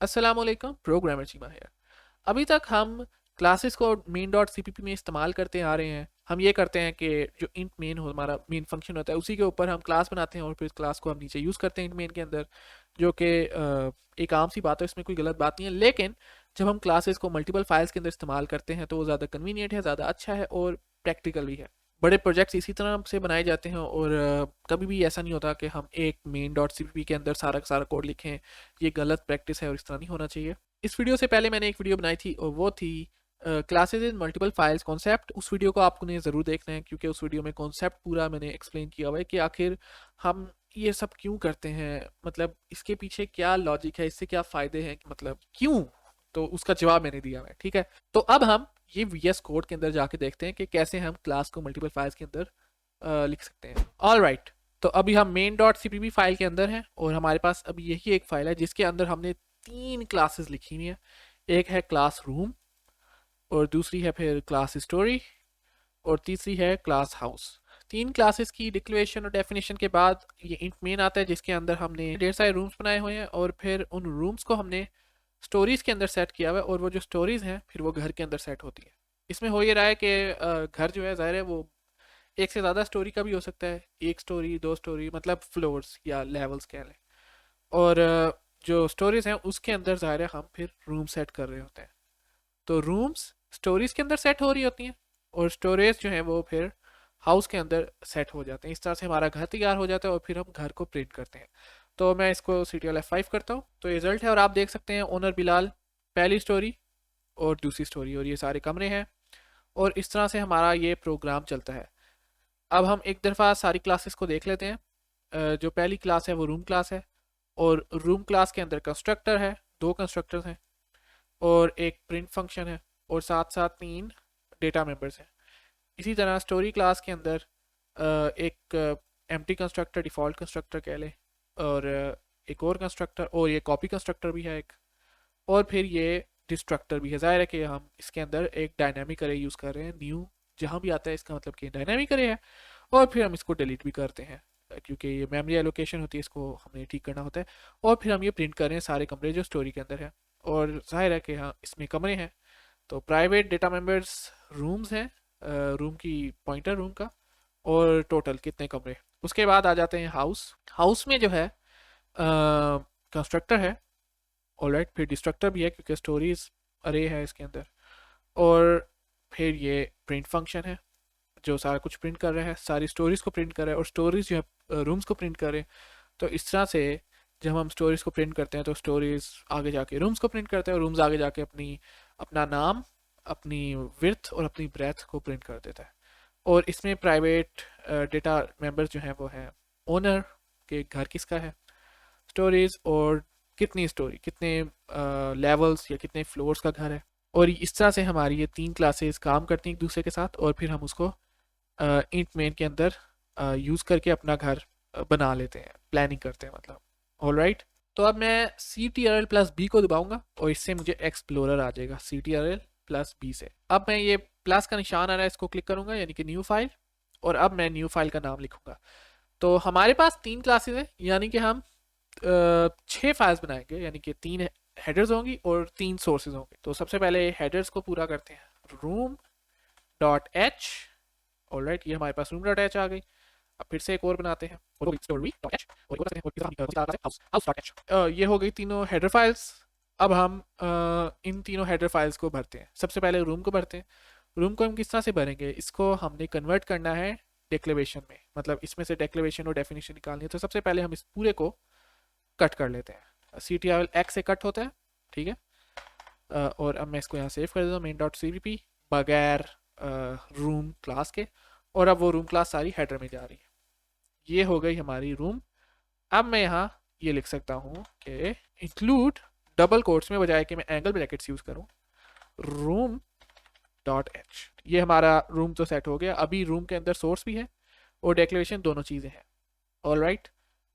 अस्सलाम वालेकुम, प्रोग्रामर चीमा है। अभी तक हम क्लासेस को मेन डॉट सीपीपी में इस्तेमाल करते आ रहे हैं। हम ये करते हैं कि जो इंट मेन हो हमारा मेन फंक्शन होता है उसी के ऊपर हम क्लास बनाते हैं और फिर क्लास को हम नीचे यूज़ करते हैं इंट मेन के अंदर, जो कि एक आम सी बात है, इसमें कोई गलत बात नहीं है। लेकिन जब हम क्लासेस को मल्टीपल फाइल्स के अंदर इस्तेमाल करते हैं तो वो ज़्यादा कन्वीनियंट है, ज़्यादा अच्छा है और प्रैक्टिकल भी है। बड़े प्रोजेक्ट्स इसी तरह से बनाए जाते हैं और कभी भी ऐसा नहीं होता कि हम एक मेन डॉट सीपीपी के अंदर सारा का सारा कोड लिखें। ये गलत प्रैक्टिस है और इस तरह नहीं होना चाहिए। इस वीडियो से पहले मैंने एक वीडियो बनाई थी और वो थी classes in multiple files concept. उस वीडियो को आपने ज़रूर देखना है क्योंकि उस वीडियो में कॉन्सेप्ट पूरा मैंने एक्सप्लेन किया हुआ है कि आखिर हम ये सब क्यों करते हैं, मतलब इसके पीछे क्या लॉजिक है, इससे क्या फ़ायदे हैं, मतलब क्यों। तो उसका जवाब मैंने दिया हुआ है, ठीक है। तो अब हम ये VS कोड के अंदर जाके देखते हैं कि कैसे हम क्लास को मल्टीपल फाइल्स के अंदर लिख सकते हैं। ऑल राइट, तो अभी हम मेन डॉट सीपीपी फाइल के अंदर हैं और हमारे पास अभी यही एक फाइल है जिसके अंदर हमने तीन क्लासेस लिखी हुई हैं। एक है क्लास रूम और दूसरी है फिर क्लास स्टोरी और तीसरी है क्लास हाउस। तीन क्लासेस की डिक्लेरेशन और डेफिनेशन के बाद ये इंट मेन आता है जिसके अंदर हमने ढेर सारे रूम्स बनाए हुए हैं और फिर उन रूम्स को हमने स्टोरीज के अंदर सेट किया हुआ है और वो जो स्टोरीज हैं फिर वो घर के अंदर सेट होती है। इसमें हो ये रहा है कि घर जो है ज़ाहिर है वो एक से ज़्यादा स्टोरी का भी हो सकता है, एक स्टोरी दो स्टोरी, मतलब फ्लोर्स या लेवल्स कह लें। और जो स्टोरीज हैं उसके अंदर ज़ाहिर है हम फिर रूम सेट कर रहे होते हैं। तो रूम्स स्टोरीज के अंदर सेट हो रही होती हैं और स्टोरेज जो है वो फिर हाउस के अंदर सेट हो जाते हैं। इस तरह से हमारा घर तैयार हो जाता है और फिर हम घर को प्रिंट करते हैं। तो मैं इसको CTRL F5 करता हूँ तो रिजल्ट है और आप देख सकते हैं ओनर बिलाल पहली स्टोरी और दूसरी स्टोरी और ये सारे कमरे हैं और इस तरह से हमारा ये प्रोग्राम चलता है। अब हम एक दफ़ा सारी क्लासेस को देख लेते हैं। जो पहली क्लास है वो रूम क्लास है और रूम क्लास के अंदर कंस्ट्रक्टर है, दो कंस्ट्रक्टर्स हैं और एक प्रिंट फंक्शन है और साथ साथ तीन डेटा मेंबर्स हैं। इसी तरह स्टोरी क्लास के अंदर एक एम्प्टी कंस्ट्रक्टर, डिफ़ॉल्ट कंस्ट्रक्टर कह लें, और एक और कंस्ट्रक्टर और ये कॉपी कंस्ट्रक्टर भी है एक, और फिर ये डिस्ट्रक्टर भी है। ज़ाहिर है कि हम इसके अंदर एक डायनामिक अरे यूज़ कर रहे हैं। न्यू जहाँ भी आता है इसका मतलब कि डायनामिक अरे है और फिर हम इसको डिलीट भी करते हैं क्योंकि ये मेमोरी एलोकेशन होती है, इसको हमने ठीक करना होता है। और फिर हम ये प्रिंट कर रहे हैं सारे कमरे जो स्टोरी के अंदर है और जाहिर है कि हाँ इसमें कमरे हैं। तो प्राइवेट डेटा मेंबर्स रूम्स हैं, रूम की पॉइंटर रूम का, और टोटल कितने कमरे। उसके बाद आ जाते हैं हाउस। हाउस में जो है कंस्ट्रक्टर है, ऑलराइट, फिर डिस्ट्रक्टर भी है क्योंकि स्टोरीज अरे है इसके अंदर, और फिर ये प्रिंट फंक्शन है जो सारा कुछ प्रिंट कर रहा है, सारी स्टोरीज को प्रिंट कर रहा है और स्टोरीज जो है रूम्स को प्रिंट कर रहे हैं। तो इस तरह से जब हम स्टोरीज को प्रिंट करते हैं तो स्टोरीज आगे जाके रूम्स को प्रिंट करते हैं और रूम्स आगे जाके अपना नाम, अपनी विड्थ और अपनी ब्रेथ को प्रिंट कर देता है। और इसमें प्राइवेट डेटा मेंबर्स जो हैं वो हैं ओनर के घर किसका है, स्टोरीज और कितनी स्टोरी, कितने लेवल्स या कितने फ्लोर्स का घर है। और इस तरह से हमारी ये तीन क्लासेस काम करती हैं एक दूसरे के साथ और फिर हम उसको इंट मेन के अंदर यूज़ करके अपना घर बना लेते हैं, प्लानिंग करते हैं मतलब। ऑल राइट, तो अब मैं CTRL+B को दबाऊंगा और इससे मुझे एक्सप्लोरर आ जाएगा CTRL+B से। अब मैं ये प्लस का निशान आ रहा है इसको क्लिक करूंगा यानी कि न्यू फाइल, और अब मैं न्यू फाइल का नाम लिखूंगा। तो हमारे पास तीन क्लासेस हैं यानी कि हम 6 फाइल्स बनाएंगे, यानी कि तीन हेडर्स होंगी और तीन सोर्सेज होंगे। तो सबसे पहले हेडर्स को पूरा करते हैं, room.h। ऑलराइट, ये हमारे पास room.h आ गई। अब फिर से एक और बनाते हैं और story.h और house.h। ये हो गई तीनों हेडर फाइल्स। अब हम इन तीनों हेडर फाइल्स को भरते हैं। सबसे पहले रूम को भरते हैं। रूम को हम किस तरह से भरेंगे, इसको हमने कन्वर्ट करना है डिक्लेरेशन में, मतलब इसमें से डिक्लेरेशन और डेफिनेशन निकालनी है। तो सबसे पहले हम इस पूरे को कट कर लेते हैं। CTRL-X से कट होता है, ठीक है। और अब मैं इसको यहाँ सेव कर देता हूँ main.cpp बगैर रूम क्लास के, और अब वो रूम क्लास सारी हेडर में जा रही है। ये हो गई हमारी रूम। अब मैं यहाँ ये लिख सकता हूँ कि इंक्लूड डबल कोट्स में, बजाय कि मैं एंगल ब्रैकेट्स यूज़ करूँ, room.h। ये हमारा रूम तो सेट हो गया। अभी रूम के अंदर सोर्स भी है और डिक्लेरेशन, दोनों चीज़ें हैं। ऑल राइट,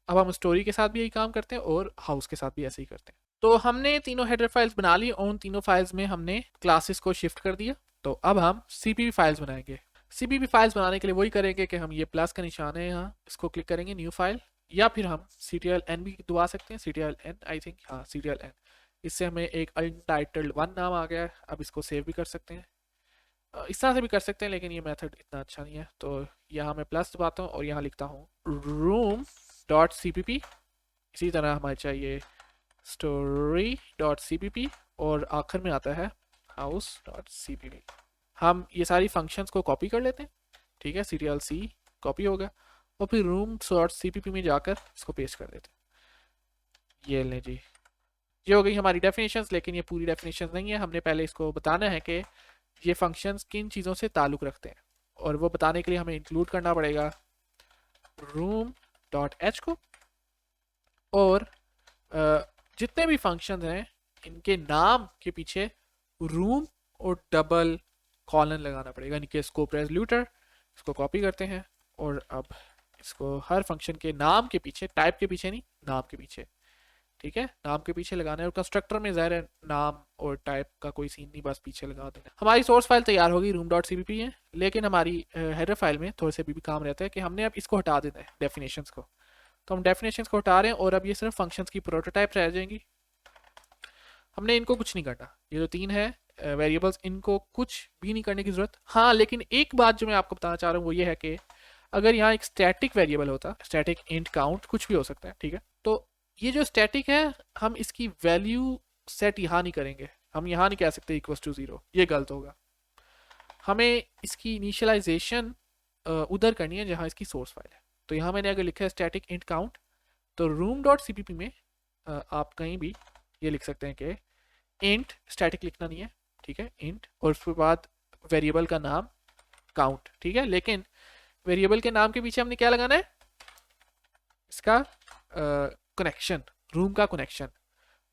अब हम स्टोरी के साथ भी यही काम करते हैं और हाउस के साथ भी ऐसे ही करते हैं। तो हमने तीनों हेडर फाइल्स बना ली और उन तीनों फाइल्स में हमने क्लासेस को शिफ्ट कर दिया। तो अब हम CPP फाइल्स बनाएंगे। CPP फाइल्स बनाने के लिए वही करेंगे कि हम ये प्लस का निशान है यहाँ, इसको क्लिक करेंगे न्यू फाइल, या फिर हम CTRL-N भी दबा सकते हैं, CTRL-N आई थिंक, हाँ CTRL-N। इससे हमें एक अनटाइटल्ड वन नाम आ गया है। अब इसको सेव भी कर सकते हैं, इस तरह से भी कर सकते हैं, लेकिन ये मेथड इतना अच्छा नहीं है। तो यहाँ मैं प्लस दबाता हूँ और यहाँ लिखता हूँ room dot C P P. इसी तरह हमें चाहिए story dot C P P और आखिर में आता है house dot C P P. हम ये सारी फंक्शंस को कॉपी कर लेते हैं, ठीक है, सीरियल सी कॉपी होगा और फिर room dot C P P में जाकर इसको पेस्ट कर देते हैं। ये लें जी, ये हो गई हमारी डेफिनेशंस, लेकिन ये पूरी डेफिनेशंस नहीं है। हमने पहले इसको बताना है कि ये फंक्शंस किन चीज़ों से ताल्लुक़ रखते हैं, और वो बताने के लिए हमें इंक्लूड करना पड़ेगा रूम डॉट एच को, और जितने भी फंक्शंस हैं इनके नाम के पीछे रूम और डबल कॉलन लगाना पड़ेगा, यानी कि स्कोप रेजोल्यूटर। इसको कॉपी करते हैं और अब इसको हर फंक्शन के नाम के पीछे, टाइप के पीछे नहीं, नाम के पीछे, ठीक है, नाम के पीछे लगाना है। और कंस्ट्रक्टर में ज़ाहिर है नाम और टाइप का कोई सीन नहीं, बस पीछे लगा देना। हमारी सोर्स फाइल तैयार होगी room dot C P P है, लेकिन हमारी हेडर फाइल में थोड़े से भी काम रहता है कि हमने अब इसको हटा देना है, डेफिनेशंस को। तो हम डेफिनेशंस को हटा रहे हैं और अब ये सिर्फ फंक्शंस की प्रोटोटाइप रह जाएंगी। हमने इनको कुछ नहीं करना, ये जो तीन है वेरिएबल्स, इनको कुछ भी नहीं करने की ज़रूरत। हाँ, लेकिन एक बात जो मैं आपको बताना चाह रहा हूँ वो ये है कि अगर यहाँ एक स्टैटिक वेरिएबल होता, स्टैटिक इंट काउंट कुछ भी हो सकता है, ठीक है, तो ये जो स्टैटिक है हम इसकी वैल्यू सेट यहाँ नहीं करेंगे, हम यहाँ नहीं कह सकते इक्वल्स टू 0, ये गलत होगा। हमें इसकी इनिशियलाइजेशन उधर करनी है जहाँ इसकी सोर्स फाइल है। तो यहाँ मैंने अगर लिखा है स्टैटिक इंट काउंट, तो room dot C P P में आप कहीं भी ये लिख सकते हैं कि इंट, स्टैटिक लिखना नहीं है, ठीक है, इंट, और उसके बाद वेरिएबल का नाम काउंट, ठीक है, लेकिन वेरिएबल के नाम के पीछे हमने क्या लगाना है, इसका कनेक्शन, रूम का कनेक्शन,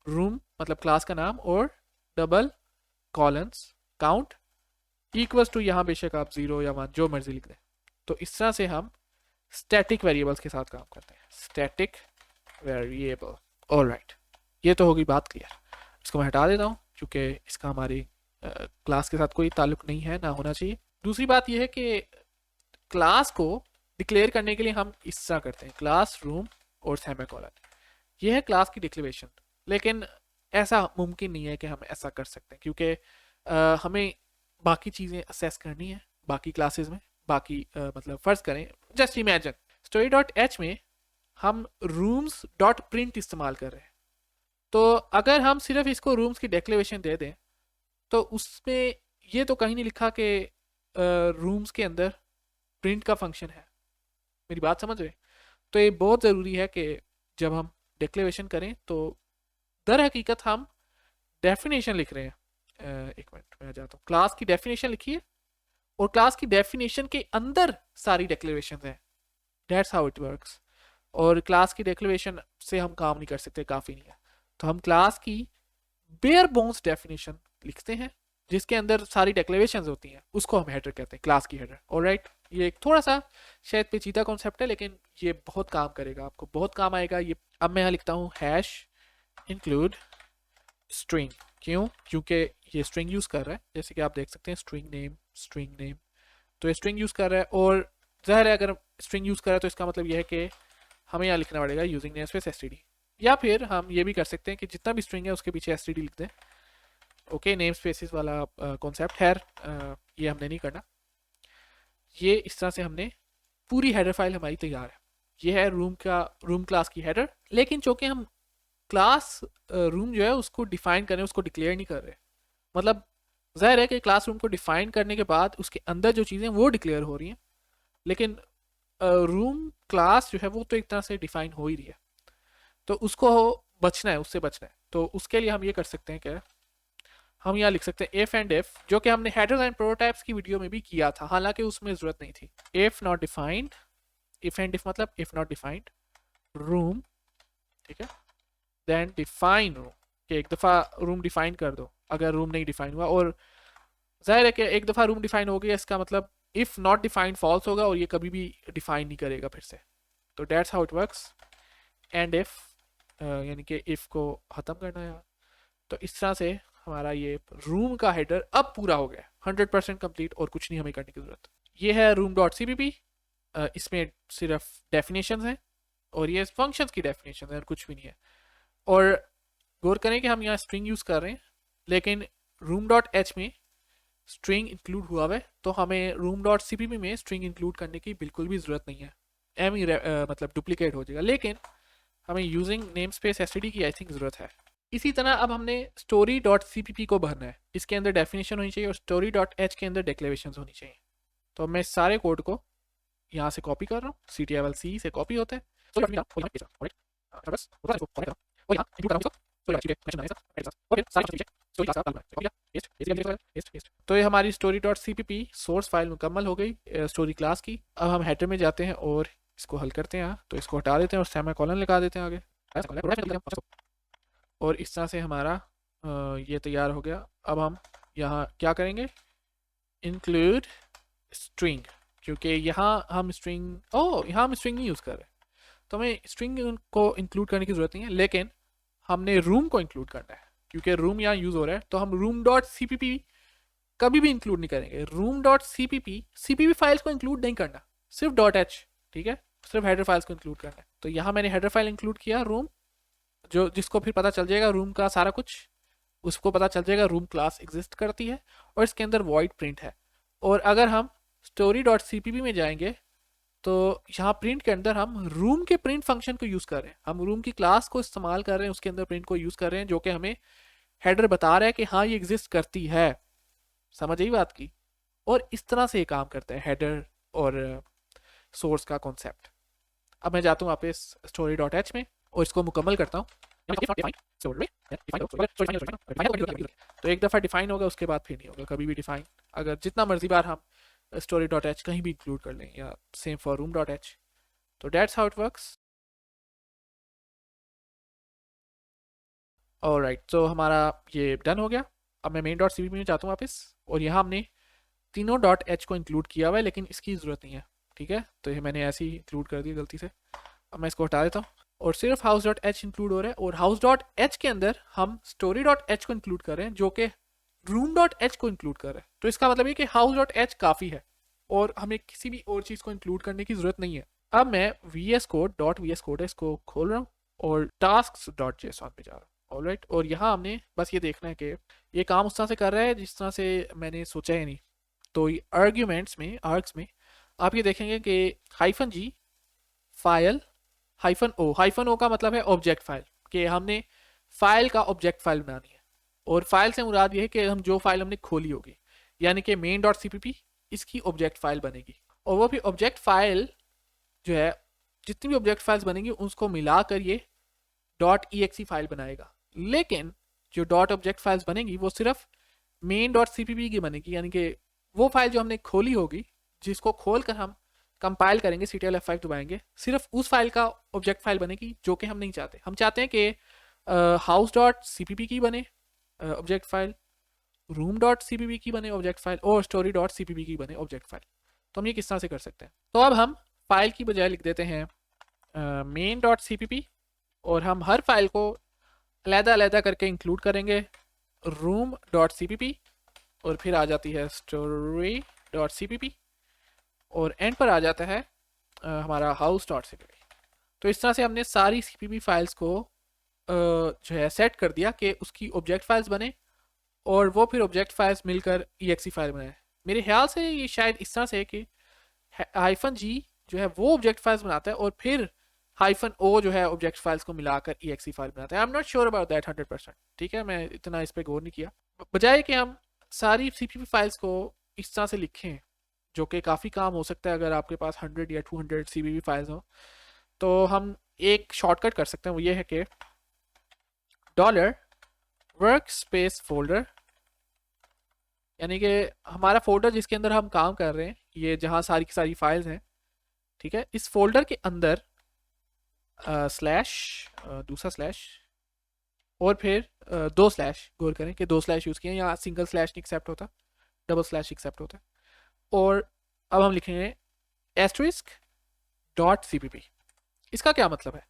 रूम मतलब क्लास का नाम और double colons count equals to, यहाँ बेशक आप 0 या 1 जो मर्जी लिख दें। तो इस तरह से हम स्टैटिक वेरिएबल्स के साथ काम करते हैं, स्टैटिक वेरिएबल। ऑलराइट, ये तो होगी बात क्लियर। इसको मैं हटा देता हूँ क्योंकि इसका हमारी क्लास के साथ कोई ताल्लुक नहीं है, ना होना चाहिए। दूसरी बात यह है कि क्लास को डिक्लेयर करने के लिए हम इस तरह करते हैं, क्लास रूम और सेमीकोलन, यह है क्लास की डिक्लेरेशन। लेकिन ऐसा मुमकिन नहीं है कि हम ऐसा कर सकते हैं, क्योंकि हमें बाकी चीज़ें असेस करनी है बाकी क्लासेस में, बाकी मतलब फ़र्ज़ करें, just imagine story dot H में हम रूम्स डॉट प्रिंट इस्तेमाल कर रहे हैं, तो अगर हम सिर्फ इसको रूम्स की डिक्लेरेशन दे दें तो उसमें ये तो कहीं नहीं लिखा कि रूम्स के अंदर प्रिंट का फंक्शन है। मेरी बात समझ रहे? तो ये बहुत ज़रूरी है कि जब हम डिक्लेरेशन करें तो दर हकीकत हम डेफिनेशन लिख रहे हैं। एक मिनट मैं जाता हूँ, क्लास की डेफिनेशन लिखिए और क्लास की डेफिनेशन के अंदर सारी डिक्लेरेशन है, दैट्स हाउ इट वर्क्स। और क्लास की डिक्लेरेशन से हम काम नहीं कर सकते, काफ़ी नहीं है, तो हम क्लास की बेयर बोन्स डेफिनेशन लिखते हैं जिसके अंदर सारी डिक्लेरेशंस होती हैं, उसको हम हेडर कहते हैं, क्लास की हेडर। ऑलराइट, ये एक थोड़ा सा शायद पेचीदा कॉन्सेप्ट है, लेकिन ये बहुत काम करेगा, आपको बहुत काम आएगा ये। अब मैं यहाँ लिखता हूँ हैश इंक्लूड स्ट्रिंग, क्यों? क्योंकि ये स्ट्रिंग यूज़ कर रहा है, जैसे कि आप देख सकते हैं स्ट्रिंग नेम, तो ये स्ट्रिंग यूज़ कर रहा है, और ज़ाहिर है अगर स्ट्रिंग यूज़ कर रहा है तो इसका मतलब ये है कि हमें यहाँ लिखना पड़ेगा using name space S T D, या फिर हम ये भी कर सकते हैं कि जितना भी स्ट्रिंग है उसके पीछे एस टी डी लिख दें। ओके, नेम स्पेसिस वाला कॉन्सेप्ट है, ये हमने नहीं करना। ये इस तरह से हमने पूरी हेडर फाइल हमारी तैयार है। ये है रूम क्लास की हेडर, लेकिन चूंकि हम क्लास रूम जो है उसको डिफाइन कर रहे हैं, उसको डिक्लेयर नहीं कर रहे, मतलब जाहिर है कि क्लास रूम को डिफाइन करने के बाद उसके अंदर जो चीज़ें वो डिक्लेयर हो रही हैं, लेकिन रूम क्लास जो है वो तो एक तरह से डिफाइन हो ही रही है, तो उसको बचना है, उससे बचना है। तो उसके लिए हम ये कर सकते हैं कि हम यहाँ लिख सकते हैं इफ एंड इफ, जो कि हमने हेडर्स एंड प्रोटोटाइप्स की वीडियो में भी किया था, हालांकि उसमें ज़रूरत नहीं थी। If not defined, if and if मतलब इफ नॉट डिफाइंड रूम, ठीक है, देन डिफाइन रूम, कि एक दफ़ा रूम डिफाइन कर दो अगर रूम नहीं डिफाइन हुआ, और जाहिर है कि एक दफ़ा रूम डिफाइन हो गया इसका मतलब इफ़ नॉट डिफाइंड फॉल्स होगा और ये कभी भी डिफाइन नहीं करेगा फिर से। तो that's how it works. And if यानी कि इफ़ को ख़त्म करना है, तो इस तरह से हमारा ये रूम का हेडर अब पूरा हो गया, 100% कंप्लीट, और कुछ नहीं हमें करने की ज़रूरत। ये है room dot C P P, इसमें सिर्फ डेफिनेशन है और ये फंक्शंस की डेफिनेशन है और कुछ भी नहीं है। और गौर करें कि हम यहाँ स्ट्रिंग यूज़ कर रहे हैं, लेकिन रूम डॉट एच में स्ट्रिंग इंक्लूड हुआ हुआ है, तो हमें रूम डॉट सी में स्ट्रिंग इंक्लूड करने की बिल्कुल भी ज़रूरत नहीं है, एम ही मतलब डुप्लीकेट हो जाएगा। लेकिन हमें यूजिंग नेम स्पेस एसटीडी की आई थिंक ज़रूरत है। इसी तरह अब हमने स्टोरी डॉट सी को भरना है, इसके अंदर डेफिनेशन होनी चाहिए और स्टोरी डॉट एच के अंदर डिक्लेरेशन होनी चाहिए। तो मैं इस सारे कोड को यहाँ से कॉपी कर रहा हूँ, CTRL-C से कॉपी होता है, तो ये हमारी story dot CPP source file मुकम्मल हो गई स्टोरी क्लास की। अब हम हेडर में जाते हैं और इसको हल करते हैं। तो इसको हटा देते हैं और सेमीकोलन लगा देते हैं आगे, और इस तरह से हमारा ये तैयार हो गया। अब हम यहाँ क्या करेंगे, इंक्लूड स्ट्रिंग, क्योंकि यहाँ हम स्ट्रिंग नहीं यूज़ कर रहे, तो हमें स्ट्रिंग को इंक्लूड करने की ज़रूरत नहीं है, लेकिन हमने रूम को इंक्लूड करना है क्योंकि रूम यहाँ यूज़ हो रहा है। तो हम रूम डॉट CPP कभी भी इंक्लूड नहीं करेंगे। रूम डॉट CPP फाइल्स को इंक्लूड नहीं करना, सिर्फ डॉट एच, ठीक है, सिर्फ हेडर फाइल्स को इंक्लूड करना है। तो यहाँ मैंने हेडर फाइल इंक्लूड किया रूम, जो जिसको फिर पता चल जाएगा रूम का सारा कुछ, उसको पता चल जाएगा रूम क्लास एग्जिस्ट करती है और इसके अंदर वॉइड प्रिंट है। और अगर हम स्टोरी डॉट CPP में जाएंगे तो यहाँ प्रिंट के अंदर हम रूम के प्रिंट फंक्शन को यूज़ कर रहे हैं, हम रूम की क्लास को इस्तेमाल कर रहे हैं, उसके अंदर प्रिंट को यूज़ कर रहे हैं, जो कि हमें हेडर बता रहा है कि हाँ ये एग्जिस्ट करती है। समझ आई बात की? और इस तरह से ये काम करता है हेडर और सोर्स का कॉन्सेप्ट। अब मैं जाता हूँ वापस स्टोरी डॉट एच में और इसको मुकम्मल करता हूँ। तो एक दफ़ा डिफाइन होगा, उसके बाद फिर नहीं होगा कभी भी डिफाइन, अगर जितना मर्जी बार हम स्टोरी डॉट एच कहीं भी इंक्लूड कर लें, या same for room dot H. तो that's how it works. Alright, तो हमारा ये डन हो गया। अब मैं मेन डॉट CPP में जाता हूँ वापस, और यहाँ हमने तीनों डॉट एच को इंक्लूड किया हुआ है, लेकिन इसकी ज़रूरत नहीं है, ठीक है। तो ये मैंने ऐसे ही इंक्लूड कर दिया गलती से। अब मैं इसको हटा देता हूँ और सिर्फ हाउस डॉट एच इंक्लूड हो रहा है, और हाउस डॉट एच के अंदर हम स्टोरी डॉट एच को इंक्लूड कर रहे हैं, जो कि रूम डॉट एच को इंक्लूड कर रहे हैं। तो इसका मतलब ये कि हाउस डॉट एच काफ़ी है और हमें किसी भी और चीज़ को इंक्लूड करने की ज़रूरत नहीं है। अब मैं VS Code है, इसको खोल रहा हूँ और tasks.json पे जा रहा हूँ। ऑलराइट, और यहाँ हमने बस ये देखना है कि ये काम उस तरह से कर रहा है जिस तरह से मैंने सोचा ही नहीं। तो ये आर्ग्स में आप ये देखेंगे कि -G फाइल -O का मतलब है ऑब्जेक्ट फाइल, कि हमने फाइल का ऑब्जेक्ट फाइल बनानी है। और फाइल से मुराद ये है कि हम जो फाइल हमने खोली होगी, यानी कि मेन डॉट CPP इसकी ऑब्जेक्ट फाइल बनेगी, और वो भी ऑब्जेक्ट फाइल जो है, जितनी भी ऑब्जेक्ट फाइल्स बनेंगी उसको मिलाकर ये .exe फाइल बनाएगा। लेकिन जो डॉट ऑब्जेक्ट फाइल्स बनेंगी वो सिर्फ मेन डॉट CPP की बनेगी, यानी कि वो फाइल जो हमने खोली होगी, जिसको खोल कर हम कंपाइल करेंगे, CTRL F5 दबाएंगे, सिर्फ उस फाइल का ऑब्जेक्ट फाइल बनेगी, जो कि हम नहीं चाहते। हम चाहते हैं कि हाउस डॉट CPP की बने object file, room dot CPP की बने ऑब्जेक्ट फाइल, और स्टोरी डॉट CPP की बने ऑब्जेक्ट फाइल। तो हम ये किस तरह से कर सकते हैं? तो अब हम फाइल की बजाय लिख देते हैं मेन डॉट CPP, और हम हर फाइल को अलहदा करके इंक्लूड करेंगे रूम डॉट CPP, और फिर आ जाती है स्टोरी डॉट CPP, और एंड पर आ जाता है हमारा हाउस डॉट CPP। तो इस तरह से हमने सारी CPP फाइल्स को जो है सेट कर दिया कि उसकी ऑब्जेक्ट फाइल्स बने, और वो फिर ऑब्जेक्ट फाइल्स मिलकर exe फाइल बनाए। मेरे ख्याल से ये शायद इस तरह से है कि -G जो है वो ऑब्जेक्ट फाइल्स बनाता है, और फिर -O जो है ऑब्जेक्ट फाइल्स को मिलाकर exe फाइल बनाता है। I am not sure about that 100%, ठीक है, मैं इतना इस पर गौर नहीं किया। बजाय कि हम सारी CPP फाइल्स को इस तरह से लिखें, जो कि काफ़ी काम हो सकता है अगर आपके पास 100 या 200 CPP फाइल्स हो, तो हम एक शॉर्टकट कर सकते हैं। वो ये है कि $workspace फोल्डर, यानी कि हमारा फोल्डर जिसके अंदर हम काम कर रहे हैं, ये जहाँ सारी की सारी फाइल्स हैं, ठीक है, इस फोल्डर के अंदर स्लैश, दूसरा स्लैश, और फिर 2 स्लैश, गौर करें कि 2 स्लैश यूज़ किए हैं, यहाँ सिंगल स्लैश नहीं एक्सेप्ट होता, डबल स्लैश एक्सेप्ट होता है। और अब हम लिखेंगे *CPP। इसका क्या मतलब है?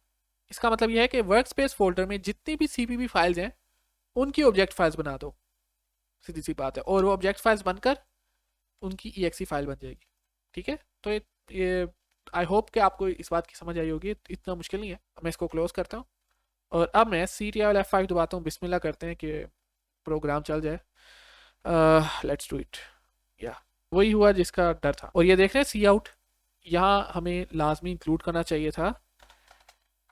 इसका मतलब यह है कि वर्कस्पेस फोल्डर में जितनी भी CPP फाइल्स हैं उनकी ऑब्जेक्ट फाइल्स बना दो, सीधी सी बात है, और वो ऑब्जेक्ट फाइल्स बनकर उनकी exe फाइल बन जाएगी, ठीक है। तो ये आई होप कि आपको इस बात की समझ आई होगी, इतना मुश्किल नहीं है। मैं इसको क्लोज करता हूँ और अब मैं Ctrl F5 दबाता हूँ, बिस्मिल्लाह करते हैं कि प्रोग्राम चल जाए। Let's do it. या वही हुआ जिसका डर था। और ये देख रहे हैं सी आउट, यहाँ हमें लाजमी इंक्लूड करना चाहिए था,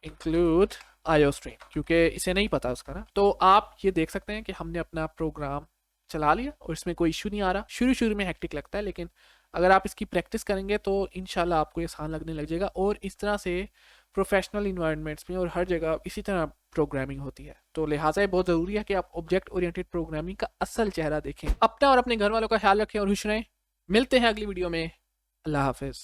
इंक्लूड आईओ स्ट्रीम, क्योंकि इसे नहीं पता उसका ना। तो आप ये देख सकते हैं कि हमने अपना प्रोग्राम चला लिया और इसमें कोई इशू नहीं आ रहा। शुरू शुरू में हेक्टिक लगता है, लेकिन अगर आप इसकी प्रैक्टिस करेंगे तो इंशाल्लाह आपको ये आसान लगने लग जाएगा। और इस तरह से प्रोफेशनल इन्वायरमेंट्स में और हर जगह इसी तरह प्रोग्रामिंग होती है। तो लिहाजा ये बहुत ज़रूरी है कि आप ऑब्जेक्ट ओरिएंटेड प्रोग्रामिंग का असल चेहरा देखें। अपना और अपने घर वालों का ख्याल रखें और खुश रहें। मिलते हैं अगली वीडियो में। अल्लाह हाफिज़।